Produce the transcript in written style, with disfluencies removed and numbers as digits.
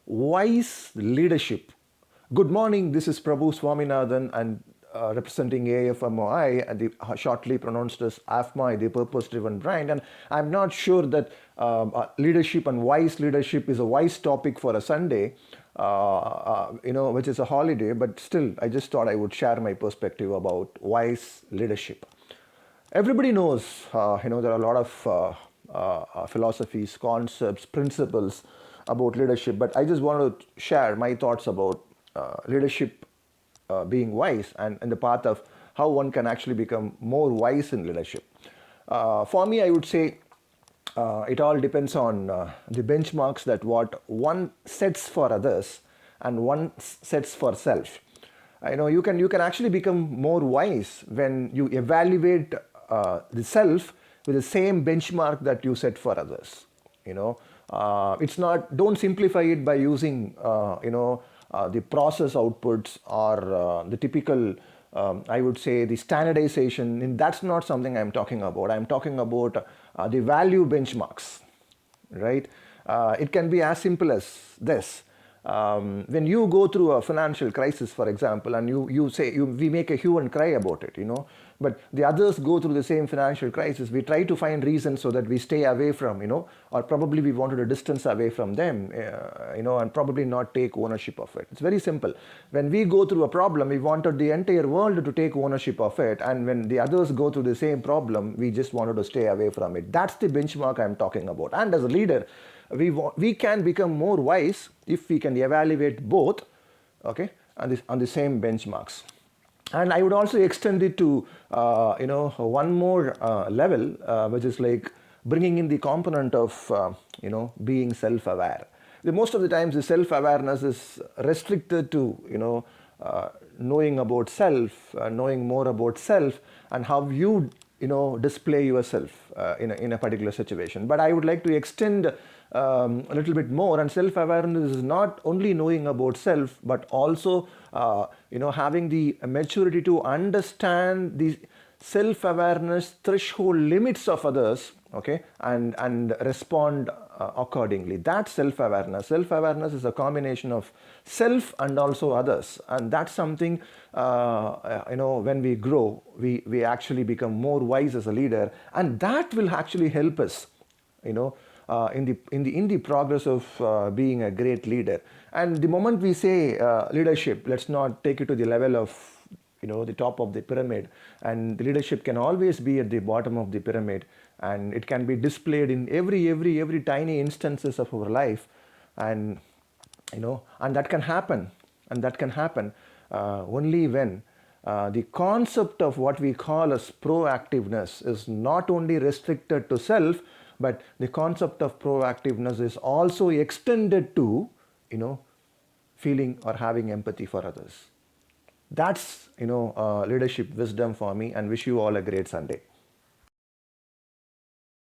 wise leadership. Good morning, this is Prabhu Swaminathan and representing AFMOI, and shortly pronounced as AFMI, the purpose-driven brand. And I'm not sure that leadership and wise leadership is a wise topic for a Sunday, which is a holiday, but still, I just thought I would share my perspective about wise leadership. Everybody knows, there are a lot of philosophies, concepts, principles about leadership, but I just want to share my thoughts about leadership being wise and the path of how one can actually become more wise in leadership. For me, I would say it all depends on the benchmarks that what one sets for others and one sets for self. You can actually become more wise when you evaluate the self with the same benchmark that you set for others. It's not, don't simplify it by using the process outputs or the typical I would say the standardization. And that's not something I'm talking about. I'm talking about the value benchmarks, right? It can be as simple as this. When you go through a financial crisis, for example, and you say we make a hue and cry about it, but the others go through the same financial crisis, we try to find reasons so that we stay away from, or probably we wanted to distance away from them, and probably not take ownership of it. It's very simple. When we go through a problem, we wanted the entire world to take ownership of it, and when the others go through the same problem, we just wanted to stay away from it. That's the benchmark I'm talking about. And as a leader, we can become more wise if we can evaluate both, okay, on the same benchmarks. And I would also extend it to one more level, which is like bringing in the component of being self-aware. Most of the times, the self-awareness is restricted to knowing about self, knowing more about self, and how you display yourself in a particular situation. But I would like to extend a little bit more, and self-awareness is not only knowing about self, but also having the maturity to understand the self-awareness threshold limits of others, okay, and respond accordingly. That's self-awareness. Self-awareness is a combination of self and also others, and that's something when we grow, we actually become more wise as a leader, and that will actually help us, in the progress of being a great leader. And the moment we say leadership, let's not take it to the level of the top of the pyramid, and the leadership can always be at the bottom of the pyramid, and it can be displayed in every tiny instances of our life, and and that can happen only when the concept of what we call as proactiveness is not only restricted to self, but the concept of proactiveness is also extended to feeling or having empathy for others. That's leadership wisdom for me, and wish you all a great Sunday.